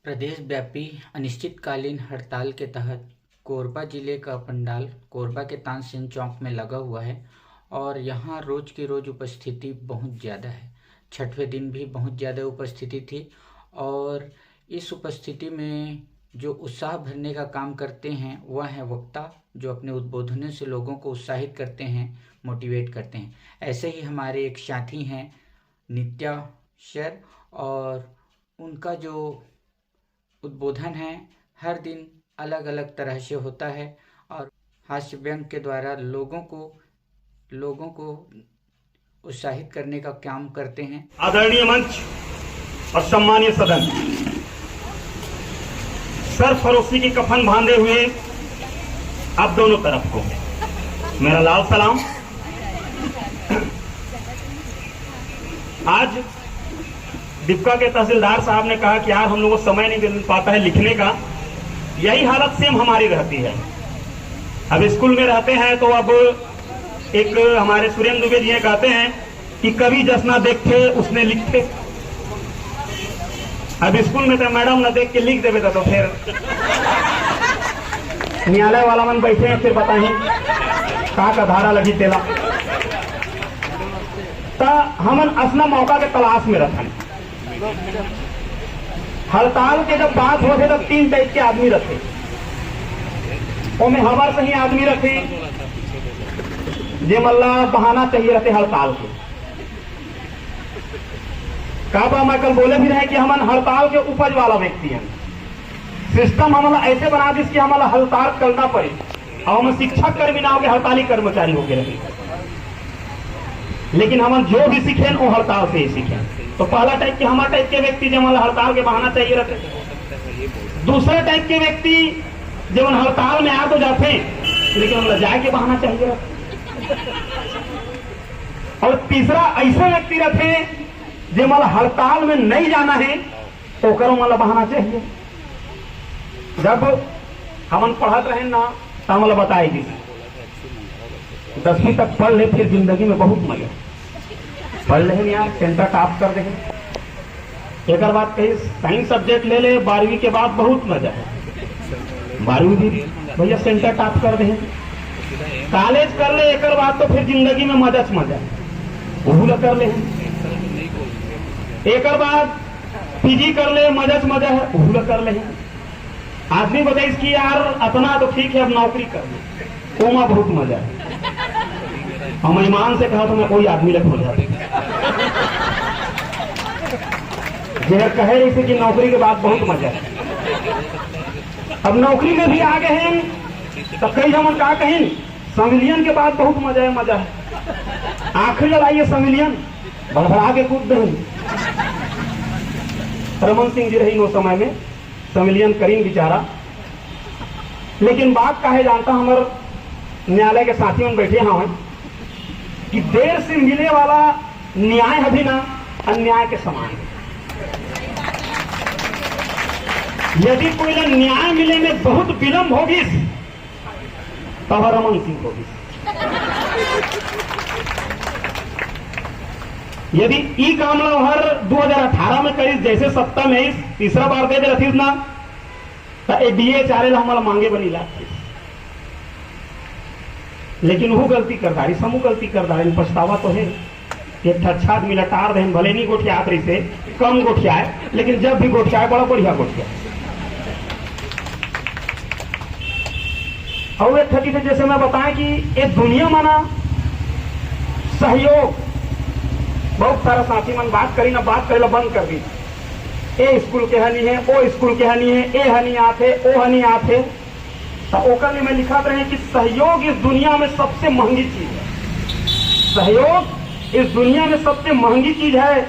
प्रदेश व्यापी अनिश्चितकालीन हड़ताल के तहत कोरबा जिले का पंडाल कोरबा के तानसेन चौक में लगा हुआ है और यहाँ रोज की रोज उपस्थिति बहुत ज़्यादा है। छठवें दिन भी बहुत ज़्यादा उपस्थिति थी और इस उपस्थिति में जो उत्साह भरने का काम करते हैं वह है वक्ता, जो अपने उद्बोधनों से लोगों को उत्साहित करते हैं, मोटिवेट करते हैं। ऐसे ही हमारे एक साथी हैं नित्या सर, और उनका जो उद्बोधन है हर दिन अलग अलग तरह से होता है और हास्य व्यंग के द्वारा लोगों को उत्साहित करने का काम करते हैं। आदरणीय मंच और सम्मानीय सदन, सरफरोशी की कफन बांधे हुए आप दोनों तरफ को मेरा लाल सलाम। आज डिप्का के तहसीलदार साहब ने कहा कि यार हम लोगों को समय नहीं मिल पाता है लिखने का। यही हालत सेम हमारी रहती है। अब स्कूल में रहते हैं तो अब एक हमारे सुरेंद्र दुबे जी कहते हैं कि कभी जसना देखे उसने लिखे। अब स्कूल में तो मैडम न देख के लिख देवे तो फिर न्यायालय वाला मन बैठे हैं, फिर बताइए का धारा लगी तेला। तो हमन असना मौका के तलाश में रहते हैं। हड़ताल के जब बात होते तब तीन टाइप के आदमी रखे, उनमें हमारे सही आदमी रखे जे मल्ला बहाना चाहिए रहते हड़ताल के। काबा मैं कल बोले भी रहे कि हम हड़ताल के उपज वाला व्यक्ति हैं। सिस्टम हमारा ऐसे बना दी कि हमारा हड़ताल करना पड़े और हम शिक्षक कर्मी ना हो गए, हड़ताली कर्मचारी हो गए रहे। लेकिन हम जो भी सीखे वो हड़ताल से ही सीखे। तो पहला टाइप के हमारा टाइप के व्यक्ति जब हड़ताल के बहाना चाहिए रहते। दूसरा टाइप के व्यक्ति जब हड़ताल में आ तो जाते लेकिन हम जाए के बहाना चाहिए रहते। और तीसरा ऐसे व्यक्ति रहते जब हड़ताल में नहीं जाना है तो करो मतलब बहाना चाहिए। जब हम पढ़त रहे ना तो हम बताएगी 10वीं तक पढ़ ले, फिर जिंदगी में बहुत मजा पढ़ ले यार, सेंटर टॉप कर दे। एक बात कही साइंस सब्जेक्ट ले ले 12वीं के बाद बहुत मजा है। 12वीं भी भैया सेंटर टॉप कर दे। कॉलेज कर ले एक बात तो फिर जिंदगी में मजा है, वो कर ले। एक बाद पीजी कर ले मजा है, वो कर ले। आदमी बताइए कि यार अपना तो ठीक है, अब नौकरी कर ले, ओमा बहुत मजा है। हम ईमान से कहा तो मैं कोई आदमी लग हो जाता। जहर कहे इसे कि नौकरी के बाद बहुत मजा है। अब नौकरी में भी आ गए हैं तो कई हम क्या कहें, संविलियन के बाद बहुत मजा है। आखिरी लड़ाई संविलियन भड़भड़ा के कूद दे। रमन सिंह जी रही नो समय में संविलियन करीन बेचारा। लेकिन बात काहे जानता, हमारे न्यायालय के साथी में बैठे हैं कि देर से मिले वाला न्याय अभी ना अन्याय के समान है। यदि कोई न्याय मिले में बहुत विलंब होगी तब रमन सिंह होगी। यदि ई कामला हर 2018 में करी, जैसे सत्ता में तीसरा बार दे रही ना तो डीए चारे हमारा मांगे बनी लाती। लेकिन वो गलती करदारी, समूह गलती करदारी। पछतावा तो है। एक अच्छा आदमी लटार दे, भले नहीं गोठियात रही से कम गोठियाए, लेकिन जब भी गोठियाए बड़ा बढ़िया गोठिया। और एक ठगी से जैसे मैं बताएं कि एक दुनिया माना सहयोग, बहुत सारा साथी मन बात करी ना, बात करेला बंद कर दी। ए स्कूल के हनी है, ओ स्कूल के हनी है, ए हनी आते, ओ हनी आते। तो ओकर में लिखा रहे कि सहयोग इस दुनिया में सबसे महंगी चीज है। सहयोग इस दुनिया में सबसे महंगी चीज है।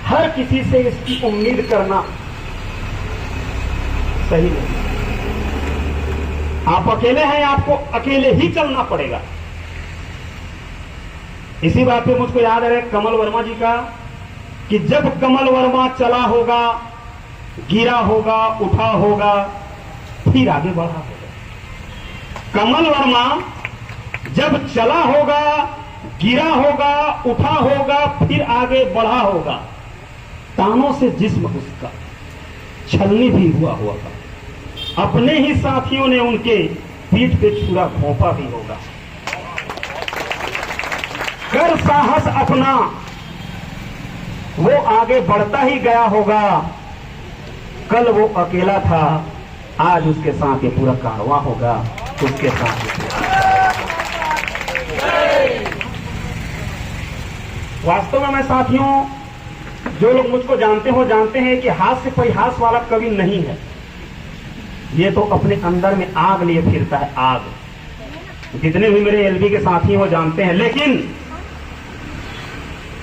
हर किसी से इसकी उम्मीद करना सही नहीं। आप अकेले हैं, आपको अकेले ही चलना पड़ेगा। इसी बात पे मुझको याद है कमल वर्मा जी का कि जब कमल वर्मा चला होगा, गिरा होगा, उठा होगा, फिर आगे बढ़ा होगा। कमल वर्मा जब चला होगा, गिरा होगा, उठा होगा, फिर आगे बढ़ा होगा। तानों से जिस्म उसका छलनी भी हुआ था। अपने ही साथियों ने उनके पीठ पे छुरा घोंपा भी होगा। कर साहस अपना वो आगे बढ़ता ही गया होगा। कल वो अकेला था, आज उसके साथ ये पूरा कारवां होगा। उसके साथ ये वास्तव में मैं साथियों, जो लोग मुझको जानते हैं कि हास्य परिहास वाला कवि नहीं है। ये तो अपने अंदर में आग लिए फिरता है, आग। जितने भी मेरे एलबी के साथी हो जानते हैं, लेकिन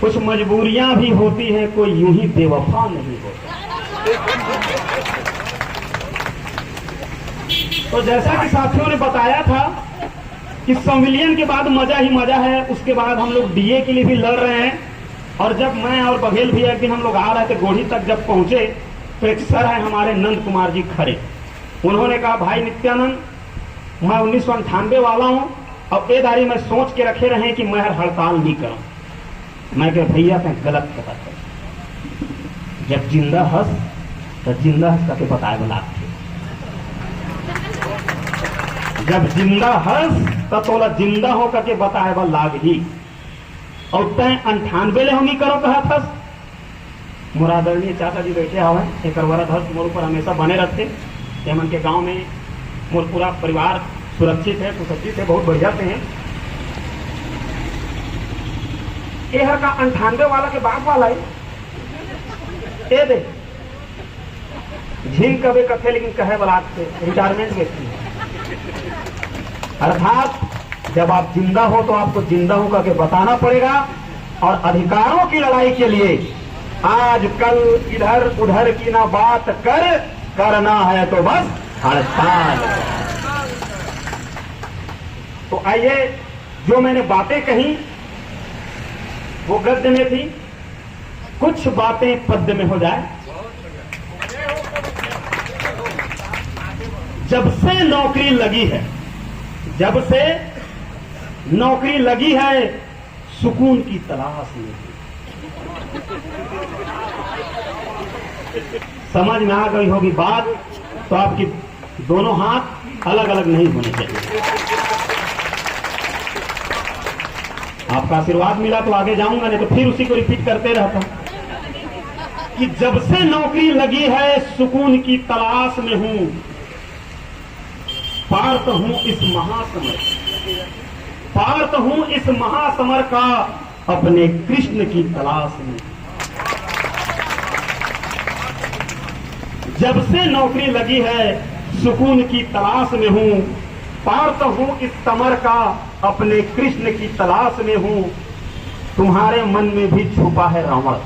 कुछ मजबूरियां भी होती हैं, कोई यूं ही बेवफा नहीं होता। तो जैसा कि साथियों ने बताया था कि संविलियन के बाद मजा ही मजा है। उसके बाद हम लोग डीए के लिए भी लड़ रहे हैं। और जब मैं और बघेल भी एक दिन हम लोग आ रहे थे गोढ़ी तक, जब पहुंचे तो एक सर है हमारे नंद कुमार जी खड़े। उन्होंने कहा, भाई नित्यानंद, मैं 1998 वाला हूं, अब ये दारी में सोच के रखे रहे कि मैं हड़ताल नहीं करूं। मैं कह भैया मैं गलत कहा था। जब जिंदा हंस तो जिंदा हंस करके बताए बोला, जब जिंदा हंस तो तोला जिंदा हो करके बताए बा लाग ही। और तय 98 हम ही करो कहा था। मुरादरणीय चाचा जी बैठे हुए, एक वरद हर्ष मोर पर हमेशा बने रहते। हेमन के गांव में मोर पूरा परिवार सुरक्षित है, सुसज्जित है, बहुत बढ़िया से हैं। हर का 98 वाला के बाद वाला है। ए दे झिन कबे कथे, लेकिन कहे बलाक से रिटायरमेंट में थी। अर्थात जब आप जिंदा हो तो आपको जिंदा हो करके बताना पड़ेगा। और अधिकारों की लड़ाई के लिए आज कल इधर उधर की ना बात करना है तो बस हड़ताल। तो आइए, जो मैंने बातें कही वो गद्य में थी, कुछ बातें पद्य में हो जाए। जब से नौकरी लगी है, जब से नौकरी लगी है, सुकून की तलाश में। समझ में आ गई होगी बात, तो आपकी दोनों हाथ अलग अलग नहीं होने चाहिए। आपका आशीर्वाद मिला तो आगे जाऊंगा, नहीं तो फिर उसी को रिपीट करते रहता कि जब से नौकरी लगी है, सुकून की तलाश में हूं, पार्थ हूं इस महासमर, पार्थ हूं इस महासमर का, अपने कृष्ण की तलाश में। जब से नौकरी लगी है, सुकून की तलाश में हूं, पार्थ हूं इस समर का, अपने कृष्ण की तलाश में हूं। तुम्हारे मन में भी छुपा है रावण।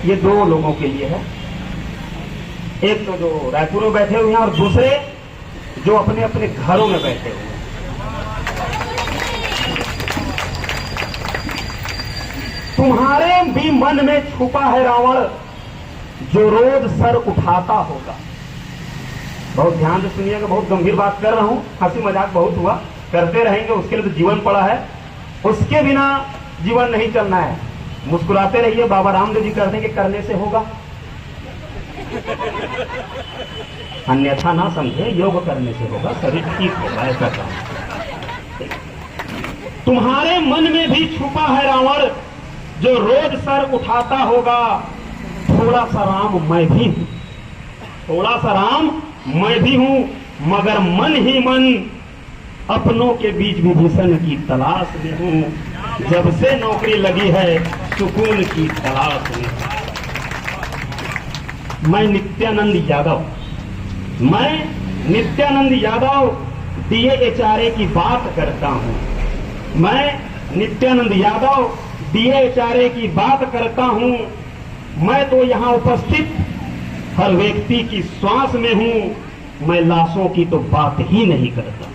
ये दो लोगों के लिए है, एक तो जो रायपुर में बैठे हुए हैं और दूसरे जो अपने अपने घरों में बैठे हुए हैं। तुम्हारे भी मन में छुपा है रावण, जो रोज सर उठाता होगा। बहुत ध्यान से सुनिएगा, बहुत गंभीर बात कर रहा हूं। हंसी मजाक बहुत हुआ, करते रहेंगे, उसके लिए तो जीवन पड़ा है, उसके बिना जीवन नहीं चलना है। मुस्कुराते रहिए, बाबा रामदेव जी कहते हैं कि करने से होगा, अन्यथा ना समझे, योग करने से होगा, शरीर ठीक होगा, ऐसा काम। तुम्हारे मन में भी छुपा है रावण, जो रोज सर उठाता होगा। थोड़ा सा राम मैं भी हूं, थोड़ा सा राम मैं भी हूं, मगर मन ही मन अपनों के बीच विभीषण की तलाश में हूं। जब से नौकरी लगी है, सुकून की तलाश में। मैं नित्यानंद यादव, मैं नित्यानंद यादव DAHRA की बात करता हूं। मैं नित्यानंद यादव DAHRA की बात करता हूं। मैं तो यहां उपस्थित हर व्यक्ति की श्वास में हूं। मैं लाशों की तो बात ही नहीं करता,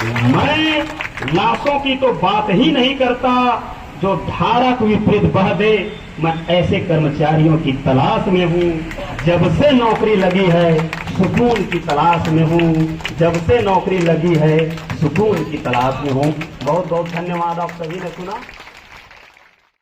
मैं लाशों की तो बात ही नहीं करता, जो धारक विपरीत बह दे। मैं ऐसे कर्मचारियों की तलाश में हूं। जब से नौकरी लगी है, सुकून की तलाश में हूं। जब से नौकरी लगी है, सुकून की तलाश में हूं। बहुत बहुत धन्यवाद, आप सभी ने सुना।